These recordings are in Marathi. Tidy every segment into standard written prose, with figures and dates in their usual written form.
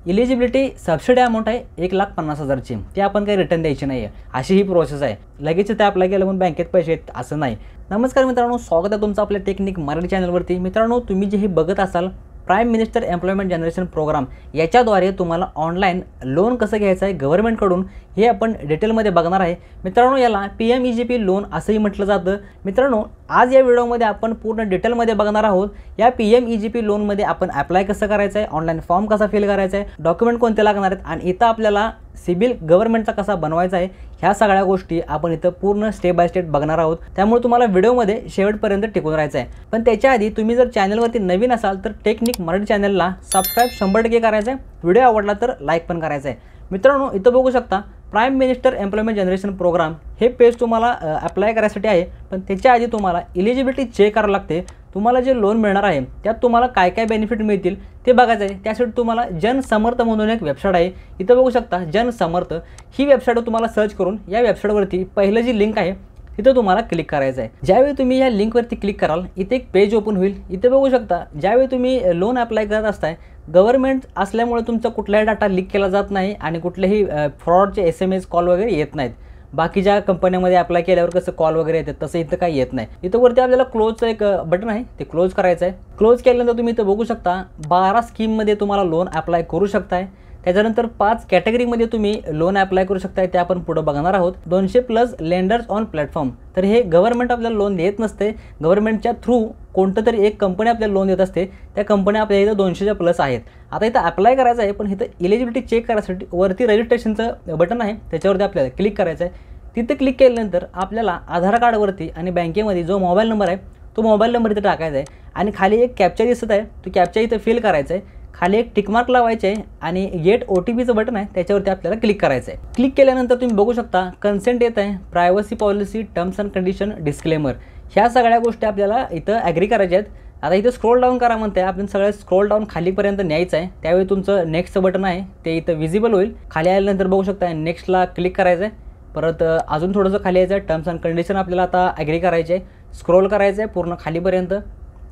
इलिजिबिलिटी सबसिडी अमाऊंट आहे 1,50,000ची, ती आपण काही रिटर्न द्यायची नाही आहे, अशी ही प्रोसेस आहे. लगेच ते अप्लाय केलं म्हणून बँकेत पैसे येत असं नाही. नमस्कार मित्रांनो, स्वागत आहे तुमचं आपल्या टेक्निक मराठी चॅनलवरती. मित्रांनो, तुम्ही जे हे बघत असाल prime minister employment generation programme, याच्याद्वारे तुम्हाला ऑनलाईन लोन कसं घ्यायचं आहे गव्हर्नमेंटकडून हे आपण डिटेलमध्ये बघणार आहे. मित्रांनो, याला PMEGP लोन असंही म्हटलं जातं. मित्रांनो, आज या व्हिडिओमध्ये आपण पूर्ण डिटेलमध्ये बघणार आहोत. या PMEGP लोनमध्ये आपण अप्लाय कसं करायचं आहे, ऑनलाईन फॉर्म कसा फिल करायचा आहे, डॉक्युमेंट कोणते लागणार आहेत आणि इथं आपल्याला सिबिल गव्हर्नमेंटचा कसा बनवायचा आहे, ह्या सगळ्या गोष्टी आपण इथं पूर्ण स्टेप बाय स्टेप बघणार आहोत. त्यामुळे तुम्हाला व्हिडिओमध्ये शेवटपर्यंत टिकून राहायचं आहे. पण त्याच्या आधी तुम्ही जर चॅनलवरती नवीन असाल तर टेक्निक मराठी चॅनलला सबस्क्राईब 100% करायचं आहे. व्हिडिओ आवडला तर लाईक पण करायचं आहे. मित्रांनो, इथं बघू शकता prime minister employment generation programme हे पेज तुम्हाला अप्लाय करायसाठी आहे. पण त्याच्या आधी तुम्हाला इलिजिबिलिटी चेक करावं लागते. तुम्हाला जे लोन मिळणार आहे त्यात तुम्हाला काय काय बेनिफिट मिळतील ते बघायचं आहे. त्यासाठी तुम्हाला जनसमर्थ म्हणून एक वेबसाईट आहे. इथं बघू शकता जनसमर्थ ही वेबसाईट तुम्हाला सर्च करून या वेबसाईटवरती पहिलं जी लिंक आहे तिथं तुम्हाला क्लिक करायचं आहे. ज्यावेळी तुम्ही या लिंकवरती क्लिक कराल इथे एक पेज ओपन होईल. इथे बघू शकता ज्यावेळी तुम्ही लोन अप्लाय करत असताय, गव्हर्नमेंट असल्यामुळे तुमचा कुठलाही डाटा लीक केला जात नाही आणि कुठलेही फ्रॉडचे SMS कॉल वगैरे येत नाहीत. बाकीच्या कंपन्यांमध्ये अप्लाय केल्यावर कसं कॉल वगैरे येतात तसं इथं काही येत नाही. इथं वरती आपल्याला क्लोजचं एक बटन आहे, ते क्लोज करायचं आहे. क्लोज केल्यानंतर तुम्ही इथं बघू शकता 12 स्कीममध्ये तुम्हाला लोन अप्लाय करू शकताय. त्याच्यानंतर 5 कॅटेगरीमध्ये तुम्ही लोन अप्लाय करू शकताय, ते आपण पुढे बघणार आहोत. 200+ लेंडर्स ऑन प्लॅटफॉर्म, तर हे गव्हर्नमेंट आपल्याला लोन देत नसते. गव्हर्नमेंटच्या थ्रू कोणतं तरी एक कंपनी आपल्याला लोन देत असते. त्या कंपन्या आपल्या इथं 200+ आहेत. आता इथं अप्लाय करायचं आहे, पण इथं इलिजिबिलिटी चेक करायसाठी वरती रजिस्ट्रेशनचं बटन आहे, त्याच्यावरती आपल्याला क्लिक करायचं आहे. तिथं क्लिक केल्यानंतर आपल्याला आधार कार्डवरती आणि बँकेमध्ये जो मोबाईल नंबर आहे तो मोबाईल नंबर इथं टाकायचा आहे आणि खाली एक कॅप्चा दिसत आहे, तो कॅप्चा इथं फिल करायचा आहे. खाली एक टिकमार्क लावायचे आहे आणि गेट OTPचं बटन आहे, त्याच्यावरती आपल्याला क्लिक करायचं आहे. क्लिक केल्यानंतर तुम्ही बघू शकता कन्सेंट येत आहे, privacy policy, terms and condition, disclaimer, ह्या सगळ्या गोष्टी आपल्याला इथं ॲग्री करायच्या आहेत. आता इथं स्क्रोल डाऊन करा म्हणते, आपण सगळं स्क्रोल डाऊन खालीपर्यंत न्यायचं आहे. त्यावेळी तुमचं नेक्स्टचं बटन आहे ते इथं विजिबल होईल. खाली आल्यानंतर बघू शकता नेक्स्टला क्लिक करायचं आहे. परत अजून थोडंसं खाली यायचं आहे, टर्म्स अँड कंडिशन आपल्याला आता ॲग्री करायचे आहे. स्क्रोल करायचं आहे पूर्ण खालीपर्यंत,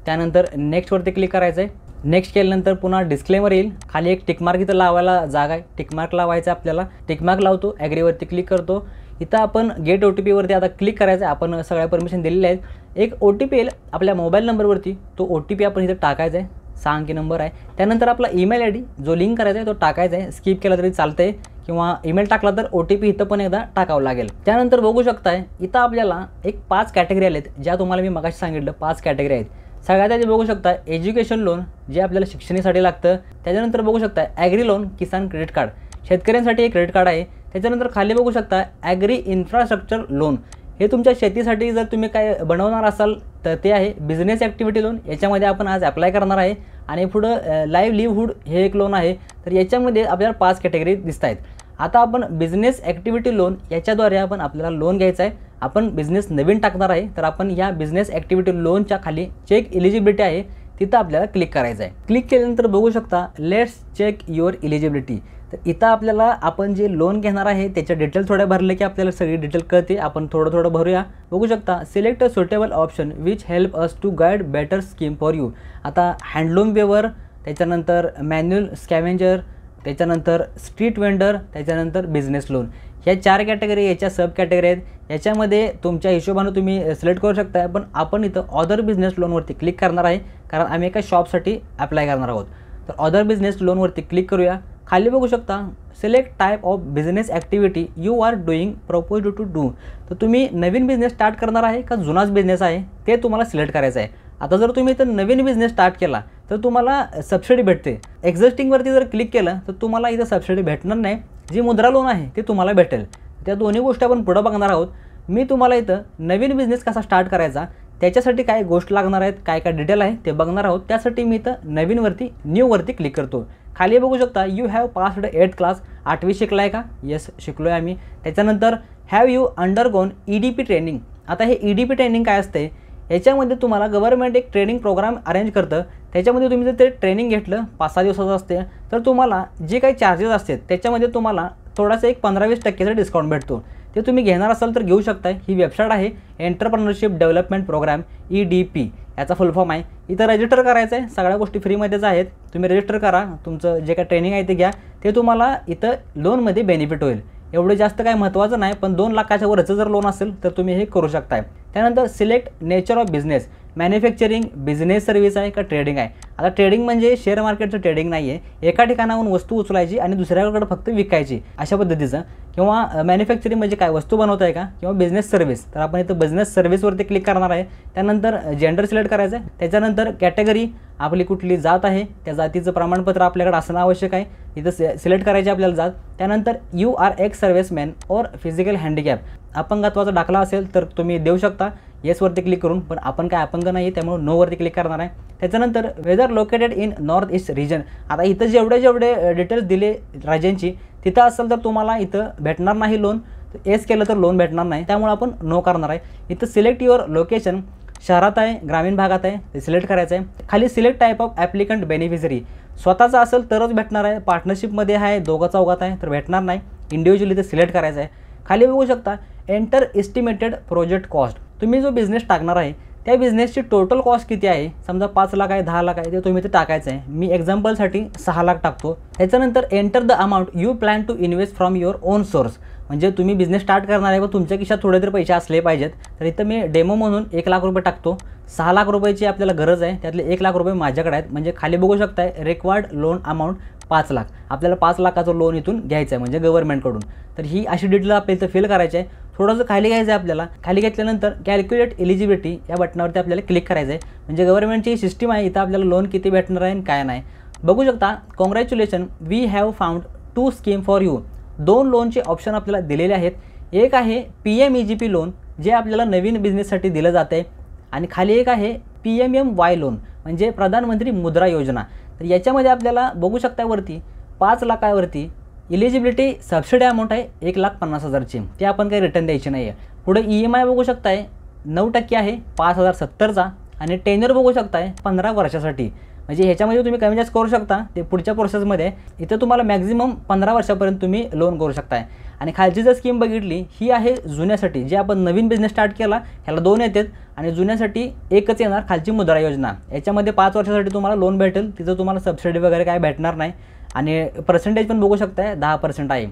त्यानंतर नेक्स्टवरती क्लिक करायचं आहे. नेक्स्ट केल्यानंतर पुन्हा डिस्क्लेमर येईल. खाली एक टिकमार्क इथं लावायला जागा आहे, टिकमार्क लावायचं आहे आपल्याला. टिकमार्क लावतो, ॲग्रीवरती क्लिक करतो. इथं आपण गेट OTPवरती आता क्लिक करायचं आहे. आपण सगळ्या परमिशन दिलेल्या आहेत. एक OTP येईल आपल्या मोबाईल नंबरवरती, तो OTP आपण इथं टाकायचा आहे, 6 अंकी नंबर आहे. त्यानंतर आपला ईमेल ID जो लिंक करायचा आहे तो टाकायचा आहे. स्किप केला तरी चालतंय किंवा ईमेल टाकला तर OTP इथं पण एकदा टाकावं लागेल. त्यानंतर बघू शकताय इथं आपल्याला एक 5 कॅटेगरी आलेत, ज्या तुम्हाला मी मगाशी सांगितलं 5 कॅटेगरी आहेत. सगळ्यात आधी बघू शकता एज्युकेशन लोन, जे आपल्याला शिक्षणासाठी लागतं. त्याच्यानंतर बघू शकता ॲग्री लोन, किसान क्रेडिट कार्ड, शेतकऱ्यांसाठी एक क्रेडिट कार्ड आहे. त्याच्यानंतर खाली बघू शकता ॲग्री इन्फ्रास्ट्रक्चर लोन, हे तुमच्या शेतीसाठी जर तुम्ही काय बनवणार असाल तर ते आहे. बिझनेस ॲक्टिव्हिटी लोन, याच्यामध्ये आपण आज अप्लाय करणार आहे. आणि पुढं लाईव्हलीहूड हे एक लोन आहे. तर याच्यामध्ये आपल्याला 5 कॅटेगरी दिसत आहेत. आता आपण बिझनेस ॲक्टिव्हिटी लोन याच्याद्वारे आपल्याला लोन घ्यायचा आहे. आपण बिझनेस नवीन टाकणार आहे, तर आपण या बिझनेस ॲक्टिव्हिटी लोनच्या खाली चेक इलिजिबिलिटी आहे तिथं आपल्याला क्लिक करायचं आहे. क्लिक केल्यानंतर बघू शकता लेट्स चेक युअर इलिजिबिलिटी. तर इथं आपल्याला आपण जे लोन घेणार आहे त्याच्या डिटेल थोड्या भरले की आपल्याला सगळी डिटेल कळते. आपण थोडं भरूया. बघू शकता select a suitable option which help us to guide better scheme for you. आता हँडलूम वेवर, त्याच्यानंतर मॅन्युअल स्कॅव्हेंजर, त्याच्यानंतर स्ट्रीट वेंडर, त्याच्यानंतर बिझनेस लोन, ह्या 4 कॅटेगरी याच्या सब कॅटेगरी आहेत. याच्यामध्ये तुमच्या हिशोबानं तुम्ही सिलेक्ट करू शकता. पण आपण इथं अदर बिझनेस लोनवरती क्लिक करणार आहे, कारण आम्ही एका शॉपसाठी अप्लाय करणार आहोत. तर अदर बिझनेस लोनवरती क्लिक करूया. खाली बघू शकता select type of business activity you are doing propose to do. तर तुम्ही नवीन बिझनेस स्टार्ट करणार आहे का जुनाच बिझनेस आहे ते तुम्हाला सिलेक्ट करायचं आहे. आता जर तुम्ही इथं नवीन बिझनेस स्टार्ट केला तर तुम्हाला सबसिडी भेटते. एक्झिस्टिंगवरती जर क्लिक केलं तर तुम्हाला इथं सबसिडी भेटणार नाही. जी मुद्रा लोन आहे ते तुम्हाला भेटेल. त्या दोन्ही गोष्टी आपण पुढं बघणार आहोत. मी तुम्हाला इथं नवीन बिझनेस कसा स्टार्ट करायचा त्याच्यासाठी काय गोष्ट लागणार आहेत, काय काय डिटेल आहे ते बघणार आहोत. त्यासाठी मी इथं नवीनवरती न्यूवरती क्लिक करतो. खाली बघू शकता you have passed 8th class, 8वी शिकलाय का? येस, शिकलो आहे आम्ही. त्याच्यानंतर have you undergone EDP training. आता हे EDP ट्रेनिंग काय असते, याच्यामध्ये तुम्हाला गव्हर्नमेंट एक ट्रेनिंग प्रोग्राम अरेंज करतं. त्याच्यामध्ये तुम्ही जर ते ट्रेनिंग घेतलं 5-6 दिवसाचं असते तर तुम्हाला जे काही चार्जेस असतात त्याच्यामध्ये तुम्हाला थोडासा एक 15-20% डिस्काउंट भेटतो. ते तुम्ही घेणार असाल तर घेऊ शकता. ही वेबसाईट आहे एंटरप्रेन्योरशिप डेव्हलपमेंट प्रोग्राम EDP. याचा फुल फॉर्म आहे. इथं रजिस्टर करायचं आहे, सगळ्या गोष्टी फ्रीमध्येच आहेत. तुम्ही रजिस्टर करा, तुमचं जे काय ट्रेनिंग आहे ते घ्या, ते तुम्हाला इथं लोनमध्ये बेनिफिट होईल. एवढं जास्त काय महत्त्वाचं नाही, पण 2 लाखाच्या वरचं जर लोन असेल तर तुम्ही हे करू शकताय. त्यानंतर select nature of business, manufacturing, business service आहे का ट्रेडिंग आहे. आता ट्रेडिंग म्हणजे शेअर मार्केटचं ट्रेडिंग नाही आहे, एका ठिकाणाहून वस्तू उचलायची आणि दुसऱ्याकडे फक्त विकायची अशा पद्धतीचं. किंवा मॅन्युफॅक्चरिंग म्हणजे काय, वस्तू बनवत आहे का, किंवा बिझनेस सर्व्हिस, तर आपण इथं बिझनेस सर्व्हिसवरती क्लिक करणार आहे. त्यानंतर जेंडर सिलेक्ट करायचं आहे. त्याच्यानंतर कॅटेगरी, आपली कुठली जात आहे त्या जातीचं प्रमाणपत्र आपल्याकडे असणं आवश्यक आहे, इथं सिलेक्ट करायची आपल्याला जात. त्यानंतर यू आर एक्स सर्व्हिसमॅन और फिजिकल हँडिकॅप, अपंगत्वाचा दाखला असेल तर तुम्ही देऊ शकता येसवरती क्लिक करून, पण आपण काय अपंग नाही आहे त्यामुळे नोवरती क्लिक करणार आहे. त्याच्यानंतर whether located in north east region, आता इथं जेवढे डिटेल्स दिले राज्यांची, तिथं असेल तर तुम्हाला इथं भेटणार नाही लोन, एस केलं तर लोन भेटणार नाही, त्यामुळे आपण नो करणार आहे. इथं सिलेक्ट युअर लोकेशन, शहरात आहे ग्रामीण भागात आहे ते सिलेक्ट करायचं आहे. खाली select type of applicant beneficiary, स्वतःचा असेल तरच भेटणार आहे, पार्टनरशिपमध्ये आहे, दोघा चौघात आहे तर भेटणार नाही, इंडिव्हिज्युअली ते सिलेक्ट करायचं आहे. खाली बघू शकता एंटर एस्टिमेटेड प्रोजेक्ट कॉस्ट, तुम्ही जो बिझनेस टाकणार आहे त्या बिझनेसची टोटल कॉस्ट किती आहे, समजा 5 लाख आहे 10 लाख आहे ते तुम्ही ते टाकायचं आहे. मी एक्झाम्पलसाठी 6 लाख टाकतो. त्याच्यानंतर enter the amount you plan to invest from your own source, म्हणजे तुम्ही बिझनेस स्टार्ट करणार आहे व तुमच्या खिशात थोडे तरी पैसे असले पाहिजेत, तर इथं मी डेमो म्हणून 1 लाख रुपये टाकतो. 6 लाख रुपयाची आपल्याला गरज आहे, त्यातले 1 लाख रुपये माझ्याकडे आहेत. म्हणजे खाली बघू शकताय रिक्वायर्ड लोन अमाऊंट 5 लाख, आपल्याला 5 लाखाचं लोन इथून घ्यायचं आहे म्हणजे गव्हर्नमेंटकडून. तर ही अशी डिटेल आपल्याला इथं फिल करायची आहे. थोडंसं खाली घ्यायचं आहे आपल्याला. खाली घेतल्यानंतर कॅल्क्युलेट एलिजिबिलिटी या बटनावरती आपल्याला क्लिक करायचं आहे. म्हणजे गव्हर्नमेंटची सिस्टीम आहे, इथं आपल्याला लोन किती भेटणार आहे आणि काय नाही. बघू शकता congratulation we have found 2 scheme for you, 2 लोनचे ऑप्शन आपल्याला दिलेले आहेत. एक आहे PMEGP लोन जे आपल्याला नवीन बिझनेससाठी दिलं जातं आहे, आणि खाली एक आहे PMMY लोन म्हणजे प्रधानमंत्री मुद्रा योजना. तर याच्यामध्ये आपल्याला बघू शकता वरती 5 लाखावरती इलिजिबिलिटी सबसिडी अमाऊंट आहे 1,50,000ची, ते आपण काही रिटर्न द्यायची नाही आहे. पुढे EMI बघू शकताय 9% आहे 5,070चा, आणि टेन्युअर बघू शकताय 15 वर्षासाठी. म्हणजे ह्याच्यामध्ये तुम्ही कमी जास्त करू शकता, ते पुढच्या प्रोसेसमध्ये. इथं तुम्हाला मॅक्झिमम 15 वर्षापर्यंत तुम्ही लोन करू शकताय. आणि खालची जर स्कीम बघितली ही आहे जुन्यासाठी, जे आपण नवीन बिझनेस स्टार्ट केला ह्याला 2 येतात आणि जुन्यासाठी एकच येणार खालची मुद्रा योजना. याच्यामध्ये 5 वर्षासाठी तुम्हाला लोन भेटेल, तिथं तुम्हाला सबसिडी वगैरे काय भेटणार नाही, आणि पर्सेंटेज पण बघू शकताय 10% आहे.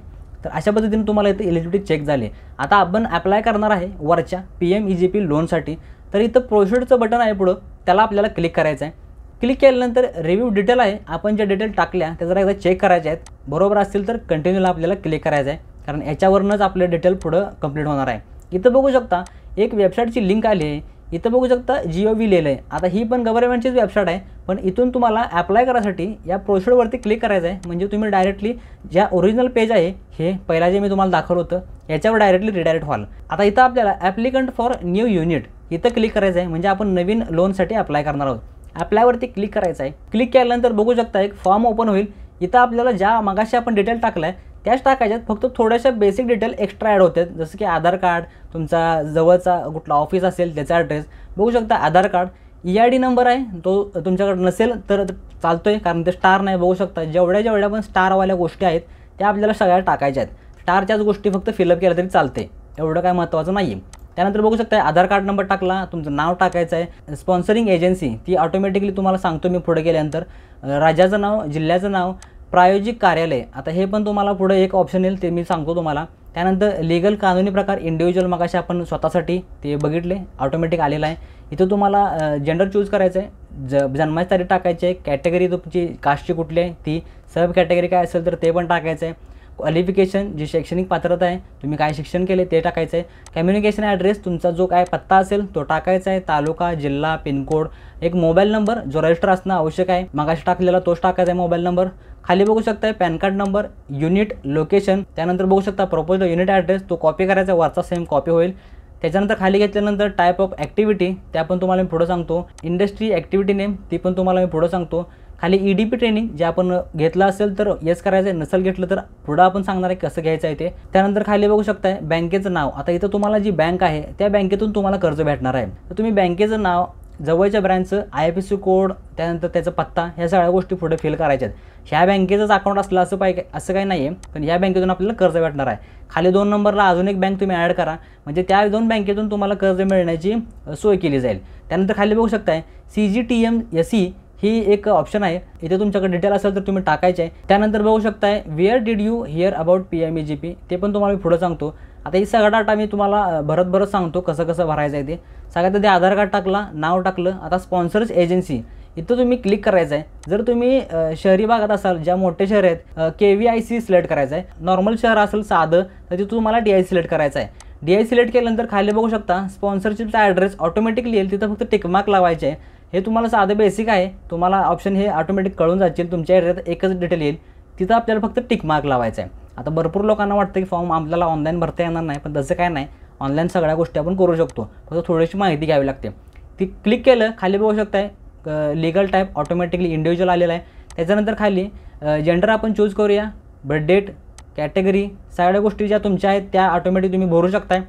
तर अशा पद्धतीने तुम्हाला इथं एलिजिबिलिटी चेक झाली. आता आपण अप्लाय करणार आहे वरच्या PMEGP लोनसाठी. तर इथं प्रोसीडचं बटन आहे पुढं, त्याला आपल्याला क्लिक करायचं आहे. क्लिक केल्यानंतर रिव्ह्यू डिटेल आहे, आपण ज्या डिटेल टाकल्या त्या जरा एकदा चेक करायच्या आहेत, बरोबर असतील तर कंटिन्यूला आपल्याला क्लिक करायचं आहे, कारण याच्यावरूनच आपले डिटेल पुढं कंप्लीट होणार आहे. इथं बघू शकता एक वेबसाईटची लिंक आली आहे, इथं बघू शकता GOV लिहिलं आहे. आता ही पण गव्हर्नमेंटचीच वेबसाईट आहे, पण इथून तुम्हाला अप्लाय करायसाठी या प्रोसिडवरती क्लिक करायचं आहे. म्हणजे तुम्ही डायरेक्टली ज्या ओरिजिनल पेज आहे हे पहिला जे मी तुम्हाला दाखवलं होतं याच्यावर डायरेक्टली रिडायरेक्ट व्हाल. आता इथं आपल्याला ॲप्लिकंट फॉर न्यू युनिट इथं क्लिक करायचं आहे, म्हणजे आपण नवीन लोनसाठी अप्लाय करणार आहोत. अप्लायवरती क्लिक करायचं आहे. क्लिक केल्यानंतर बघू शकता एक फॉर्म ओपन होईल. इथं आपल्याला ज्या मगाशी आपण डिटेल टाकलाय त्याच टाकायच्यात, फक्त थोड्याशा बेसिक डिटेल एक्स्ट्रा ॲड होतात, जसं की आधार कार्ड, तुमचा जवळचा कुठला ऑफिस असेल त्याचा ॲड्रेस. बघू शकता आधार कार्ड, EID नंबर आहे तो तुमच्याकडे नसेल तर चालतोय, कारण ते स्टार नाही. बघू शकता जेवढ्या पण स्टारवाल्या गोष्टी आहेत त्या आपल्याला सगळ्या टाकायच्या आहेत. स्टारच्याच गोष्टी फक्त फिलअप केल्या तरी चालते, एवढं काय महत्त्वाचं नाही आहे. त्यानंतर बघू शकता आधार कार्ड नंबर टाकला, तुमचं नाव टाकायचं आहे. स्पॉन्सरिंग एजन्सी ती ऑटोमॅटिकली तुम्हाला सांगतो मी पुढे गेल्यानंतर. राज्याचं नाव, जिल्ह्याचं नाव, प्रायोजिक कार्यालय, आता हे पण तुम्हाला पुढे एक ऑप्शन येईल ते मी सांगतो तुम्हाला. त्यानंतर लिगल कानूनी प्रकार, इंडिव्हिज्युअल मगाशी आपण स्वतःसाठी ते बघितले ऑटोमॅटिक आलेलं आहे. इथं तुम्हाला जेंडर चूज करायचं आहे, जन्माची तारीख टाकायची आहे, कॅटेगरी तुमची कास्टची कुठली आहे ती, सब कॅटेगरी काय असेल तर ते पण टाकायचं आहे. क्वालिफिकेशन जी शैक्षणिक पात्रता आहे, तुम्ही काय शिक्षण केले ते टाकायचं आहे. कम्युनिकेशन ॲड्रेस, तुमचा जो काय पत्ता असेल तो टाकायचा आहे, तालुका, जिल्हा, पिनकोड, एक मोबाईल नंबर जो रजिस्टर असणं आवश्यक आहे, मगाशी टाकलेला तोच टाकायचा आहे मोबाईल नंबर. खाली बघू शकता pan card number, unit, location. त्यानंतर बघू शकता प्रपोज युनिट ॲड्रेस, तो कॉपी करायचा, वरचा सेम कॉपी होईल. त्याच्यानंतर खाली घेतल्यानंतर टाईप ऑफ ॲक्टिव्हिटी त्या पण तुम्हाला मी पुढं सांगतो. इंडस्ट्री, ॲक्टिव्हिटी नेम ती पण तुम्हाला मी पुढं सांगतो. खाली EDP ट्रेनिंग जे आपण घेतलं असेल तर येस करायचं आहे, नसेल घेतलं तर पुढं आपण सांगणार आहे कसं घ्यायचं आहे ते. त्यानंतर खाली बघू शकताय बँकेचं नाव, आता इथं तुम्हाला जी बँक आहे त्या बँकेतून तुम्हाला कर्ज भेटणार आहे, तर तुम्ही बँकेचं नाव, जवळच्या ब्रँचचं IFSC कोड, त्यानंतर त्याचा पत्ता, ह्या सगळ्या गोष्टी पुढे फिल करायच्या आहेत. ह्या बँकेचंच अकाउंट असलं असं काही नाही आहे, पण ह्या बँकेतून आपल्याला कर्ज भेटणार आहे. खाली 2 नंबरला अजून एक बँक तुम्ही ॲड करा, म्हणजे त्या 2 बँकेतून तुम्हाला कर्ज मिळण्याची सोय केली जाईल. त्यानंतर खाली बघू शकताय CGTMSE ही एक ऑप्शन आहे. इथे तुमच्याकडे डिटेल असेल तर तुम्ही टाकायचे आहे. त्यानंतर बघू शकताय where did you here about PMEGP, ते पण तुम्हाला मी पुढं सांगतो. आता ही सगळा डाटा मी तुम्हाला भरत सांगतो कसं भरायचं आहे ते. सगळ्यात आधी आधार कार्ड टाकला, नाव टाकलं. आता स्पॉन्सर्स एजन्सी इथं तुम्ही क्लिक करायचं आहे. जर तुम्ही शहरी भागात असाल, ज्या मोठे शहर आहेत, KVIC सिलेक्ट करायचं आहे. नॉर्मल शहर असेल साधं तर तिथं तुम्हाला DI सिलेक्ट करायचं आहे. DI सिलेक्ट केल्यानंतर खाली बघू शकता स्पॉन्सरशिपचा ॲड्रेस ऑटोमॅटिकली येईल, तिथं फक्त टिकमार्क लावायचे आहे. हे तुम्हाला साधं बेसिक आहे, तुम्हाला ऑप्शन हे ऑटोमॅटिक कळून जातील. तुमच्या एरियात एकच डिटेल येईल, तिथं आपल्याला फक्त टिकमार्क लावायचं आहे. आता भरपूर लोकांना वाटतं की फॉर्म आपल्याला ऑनलाईन भरता येणार नाही, पण तसं काय नाही, ऑनलाईन सगळ्या गोष्टी आपण करू शकतो. फक्त थोडीशी माहिती घ्यावी लागते. ती क्लिक केलं, खाली बघू शकताय लीगल टाईप ऑटोमॅटिकली इंडिव्हिज्युअल आलेला आहे. त्याच्यानंतर खाली जेंडर आपण चूज करूया, बर्थ डेट, कॅटेगरी, सगळ्या गोष्टी ज्या तुमच्या आहेत त्या ऑटोमॅटिक तुम्ही भरू शकताय.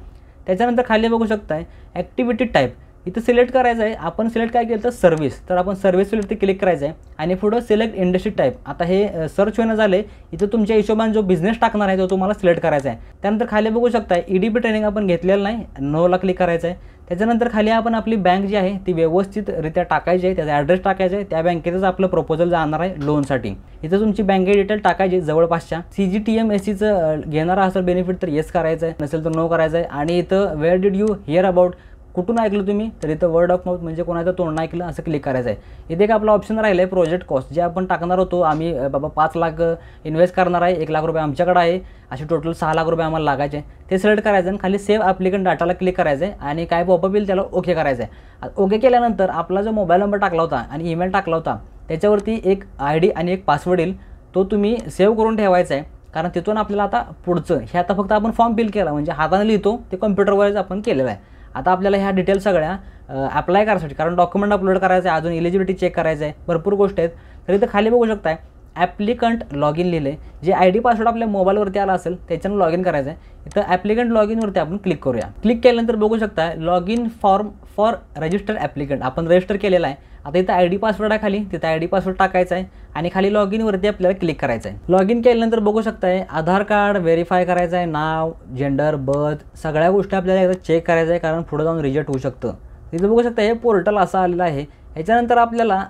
त्याच्यानंतर खाली बघू शकताय ॲक्टिव्हिटी टाईप, इथं सिलेक्ट करायचं आहे. आपण सिलेक्ट काय केलं तर सर्व्हिस, तर आपण सर्व्हिस सिलेक्ट क्लिक करायचं आहे. आणि पुढं सिलेक्ट इंडस्ट्री टाईप, आता हे सर्च होणं झालं आहे. इथं तुमच्या हिशोबाने जो बिझनेस टाकणार आहे तो तुम्हाला सिलेक्ट करायचा आहे. त्यानंतर खाली बघू शकता EDP ट्रेनिंग आपण घेतलेलं नाही, नोला क्लिक करायचं आहे. त्याच्यानंतर खाली आपण आपली बँक जी आहे ती व्यवस्थितरित्या टाकायची आहे, त्याचा ॲड्रेस टाकायचा आहे. त्या बँकेतच आपलं प्रपोजल जाणार आहे लोनसाठी. इथं तुमची बँके डिटेल टाकायची जवळपासच्या. CGTMSEचं घेणारा असेल बेनिफिट तर येस करायचं आहे, नसेल तर नो करायचं आहे. आणि इथं where did you here about, कुठून ऐकलं तुम्ही, तर इथं वर्ड ऑफ माउथ म्हणजे कोणाचं तोंड ऐकलं असं क्लिक करायचं आहे. इथे एक आपला ऑप्शन राहिलं आहे प्रोजेक्ट कॉस्ट, जे आपण टाकणार होतो. आम्ही बाबा 5 लाख इन्व्हेस्ट करणार आहे, 1 लाख रुपये आमच्याकडे आहे, असे टोटल 6 लाख रुपये आम्हाला लागायचे. ते सिलेक्ट करायचं आणि खाली सेव्ह ॲप्लिकंट डाटाला क्लिक करायचं आहे. आणि काय पॉपअप येईल त्याला ओके करायचं आहे. ओके केल्यानंतर आपला जो मोबाईल नंबर टाकला होता आणि ईमेल टाकला होता त्याच्यावरती एक ID आणि एक पासवर्ड येईल, तो तुम्ही सेव्ह करून ठेवायचा आहे. कारण तिथून आपल्याला आता पुढचं हे आता फक्त आपण फॉर्म फिल केला म्हणजे हाताने लिहितो, ते कम्प्युटरवरच आपण केलेलं आहे. आता आपल्याला ह्या डिटेल सगळ्या अप्लाय करायसाठी, कारण डॉक्युमेंट अपलोड करायचं आहे, अजून एलिजिबिलिटी चेक करायचं आहे, भरपूर गोष्टी आहेत. तर इथं खाली बघू शकताय ॲप्लिकंट लॉग इन लिहिलं आहे. जे ID पासवर्ड आपल्या मोबाईलवरती आला असेल त्याच्यानं लॉग इन करायचं आहे. इथं ॲप्लिकंट लॉग इनवरती आपण क्लिक करूया. क्लिक केल्यानंतर बघू शकता log in form for registered applicant आपण रजिस्टर केलेला आहे. आता इथं ID पासवर्ड आहे, खाली तिथं ID पासवर्ड टाकायचा आहे आणि खाली लॉग इनवरती आपल्याला क्लिक करायचं आहे. लॉग इन केल्यानंतर बघू शकताय आधार कार्ड व्हेरीफाय करायचं आहे, नाव, जेंडर, बर्थ, सगळ्या गोष्टी आपल्याला एकदा चेक करायचं आहे, कारण पुढे जाऊन रिजेक्ट होऊ शकतं. इथं बघू शकता हे पोर्टल असं आलेलं आहे. ह्याच्यानंतर आपल्याला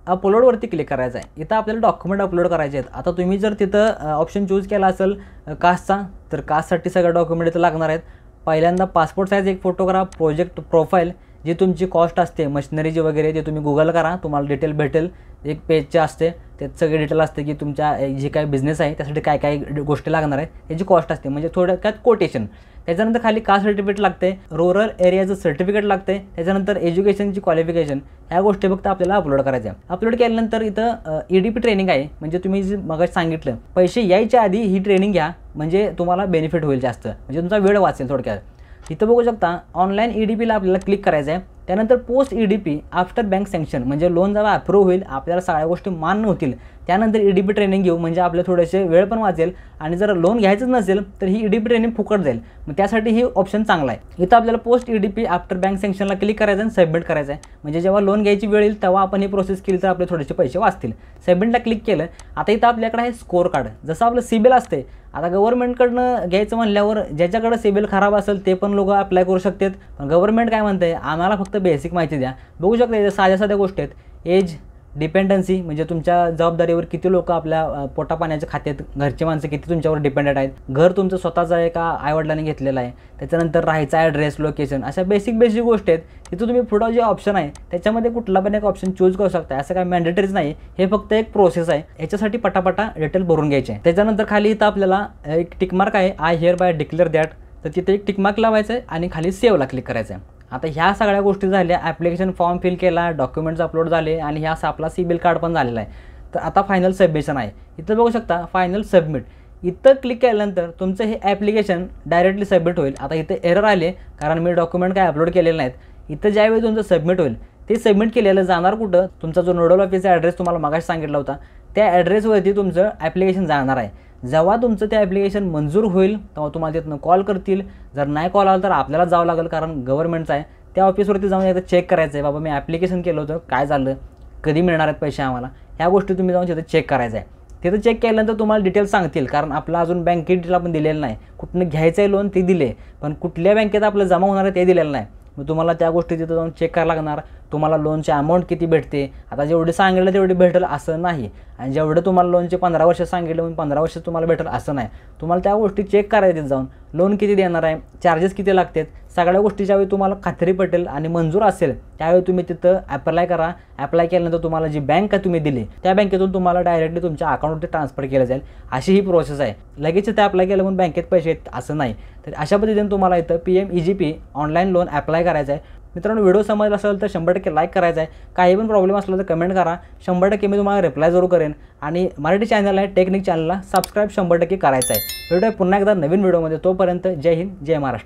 अपलोडवरती क्लिक करायचं आहे. इथं आपल्याला डॉक्युमेंट अपलोड करायचे आहेत. आता तुम्ही जर तिथं ऑप्शन चूज केला असेल कास्टचा, तर कास्टसाठी सगळं डॉक्युमेंट इथं लागणार आहेत. पहिल्यांदा पासपोर्ट साईज एक फोटोग्राफ, प्रोजेक्ट प्रोफाईल, जी तुमची कॉस्ट असते मशिनरीची वगैरे ते तुम्ही गुगल करा, तुम्हाला डिटेल भेटेल. एक पेजचे असते त्यात सगळे डिटेल असते की तुमच्या जे काही बिझनेस आहे त्यासाठी काय काय गोष्टी लागणार आहेत त्याची कॉस्ट असते, म्हणजे थोडक्यात कोटेशन. त्याच्यानंतर खाली कास्ट सर्टिफिकेट लागते, रूरल एरियाचं सर्टिफिकेट लागते. त्याच्यानंतर एज्युकेशनची क्वालिफिकेशन, ह्या गोष्टी फक्त आपल्याला अपलोड करायच्या. अपलोड केल्यानंतर इथं EDP ट्रेनिंग आहे, म्हणजे तुम्ही जे मगाशी सांगितलं पैसे यायच्या आधी ही ट्रेनिंग घ्या, म्हणजे तुम्हाला बेनिफिट होईल जास्त, म्हणजे तुमचा वेळ वाचेल थोडक्यात. इथं बघू शकता ऑनलाईन EDPला आपल्याला क्लिक करायचं आहे. त्यानंतर post EDP after bank sanction, म्हणजे लोन जेव्हा अप्रूव्ह होईल आपल्याला सगळ्या गोष्टी मान्य होतील त्यानंतर EDP ट्रेनिंग घेऊ, म्हणजे आपलं थोडेसे वेळ पण वाचेल. आणि जर लोन घ्यायचंच नसेल तर ही EDP ट्रेनिंग फुकट जाईल, मग त्यासाठी ही ऑप्शन चांगला आहे. इथं आपल्याला पोस्ट EDP आफ्टर बँक सँक्शनला क्लिक करायचं आणि सबमिट करायचं आहे, म्हणजे जेव्हा लोन घ्यायची वेळ येईल तेव्हा आपण ही प्रोसेस केली तर आपले थोडेसे पैसे वाचतील. सबमिटला क्लिक केलं. आता इथं आपल्याकडे आहे स्कोर कार्ड, जसं आपलं सिबिल असते. आता गव्हर्नमेंटकडनं घ्यायचं म्हणल्यावर ज्याच्याकडे सिबिल खराब असेल ते पण लोक अप्लाय करू शकतात, पण गव्हर्नमेंट काय म्हणते आम्हाला फक्त बेसिक माहिती द्या. बघू शकता साध्या साध्या गोष्टी आहेत. एज, डिपेंडन्सी, म्हणजे तुमच्या जबाबदारीवर किती लोक आपल्या पोटापाण्याच्या खात्यात, घरचे माणसं किती तुमच्यावर डिपेंडेंट आहेत, घर तुमचं स्वतःचं आहे का आईवडिलांनी घेतलेलं आहे, त्याच्यानंतर राहायचा ॲड्रेस, लोकेशन, अशा बेसिक गोष्टी आहेत. तिथं तुम्ही पुढं जे ऑप्शन आहे त्याच्यामध्ये कुठला पण एक ऑप्शन चूज करू शकता, असं काय मॅन्डेटरीच नाही, हे फक्त एक प्रोसेस आहे. याच्यासाठी पटापटा डिटेल भरून घ्यायचे आहे. त्याच्यानंतर खाली इथं आपल्याला एक टिकमार्क आहे, I hereby declare that, तर तिथे एक टिकमार्क लावायचं आहे आणि खाली सेव्हला क्लिक करायचं आहे. आता ह्या सगळ्या गोष्टी झाल्या, ॲप्लिकेशन फॉर्म फिल केला, डॉक्युमेंट्स अपलोड झाले आणि ह्या आपला सिबिल कार्ड पण झालेला आहे. तर आता फायनल सबमिशन आहे. इथं बघू शकता फायनल सबमिट, इथं क्लिक केल्यानंतर तुमचं हे ॲप्लिकेशन डायरेक्टली सबमिट होईल. आता इथं एरर आले कारण मी डॉक्युमेंट काय अपलोड केलेले नाहीत. इथं ज्यावेळी तुमचं सबमिट होईल ते सबमिट केलेलं जाणार कुठं, तुमचा जो नोडल ऑफिसचा ॲड्रेस तुम्हाला मगाशी सांगितला होता त्या ॲड्रेसवरती तुमचं ॲप्लिकेशन जाणार आहे. जेव्हा तुमचं ते ॲप्लिकेशन मंजूर होईल तेव्हा तुम्हाला तिथनं कॉल करतील. जर नाही कॉल आला तर आपल्याला जावं लागेल, कारण गव्हर्नमेंटचं आहे. त्या ऑफिसवरती जाऊन एकदा चेक करायचं आहे, बाबा मी ॲप्लिकेशन केलं होतं, काय झालं, कधी मिळणार आहेत पैसे आम्हाला, ह्या गोष्टी तुम्ही जाऊन तिथे चेक करायचं आहे. तिथं चेक केल्यानंतर तुम्हाला डिटेल्स सांगतील, कारण आपलं अजून बँकेत डिटेल आपण दिलेलं नाही. कुठनं घ्यायचं आहे लोन ते दिले, पण कुठल्या बँकेत आपलं जमा होणार आहे ते दिलेलं नाही. मग तुम्हाला त्या गोष्टी तिथं जाऊन चेक करायला लागणार. तुम्हाला लोनचे अमाऊंट किती भेटते, आता जेवढे सांगितलं तेवढे भेटेल असं नाही, आणि जेवढं तुम्हाला लोनचे 15 वर्ष सांगितलं म्हणून 15 वर्ष तुम्हाला भेटेल असं नाही. तुम्हाला त्या गोष्टी चेक करायच्या जाऊन, लोन किती देणार आहे, चार्जेस किती लागतात, सगळ्या गोष्टी ज्यावेळी तुम्हाला खात्री पटेल आणि मंजूर असेल त्यावेळी तुम्ही तिथं अप्लाय करा. अप्लाय केल्यानंतर तुम्हाला जी बँक तुम्ही दिली त्या बँकेतून तुम्हाला डायरेक्टली तुमच्या अकाउंटवरती ट्रान्सफर केलं जाईल. अशी ही प्रोसेस आहे. लगेच ते अप्लाय केलं म्हणून बँकेत पैसे येत असं नाही. तर अशा पद्धतीने तुम्हाला इथं PMEGP ऑनलाईन लोन अप्लाय करायचं आहे. मित्रांनो, व्हिडिओ समजला असेल तर 100% लाईक करायचा आहे. काही पण प्रॉब्लेम असला तर कमेंट करा, 100% मी तुम्हाला रिप्लाय जरूर करेन. आणि मराठी चॅनल आहे टेक्निक चॅनलला सबस्क्राईब 100% करायचं आहे. भेटूया पुन्हा एकदा नवीन व्हिडिओमध्ये. तोपर्यंत जय हिंद, जय महाराष्ट्र.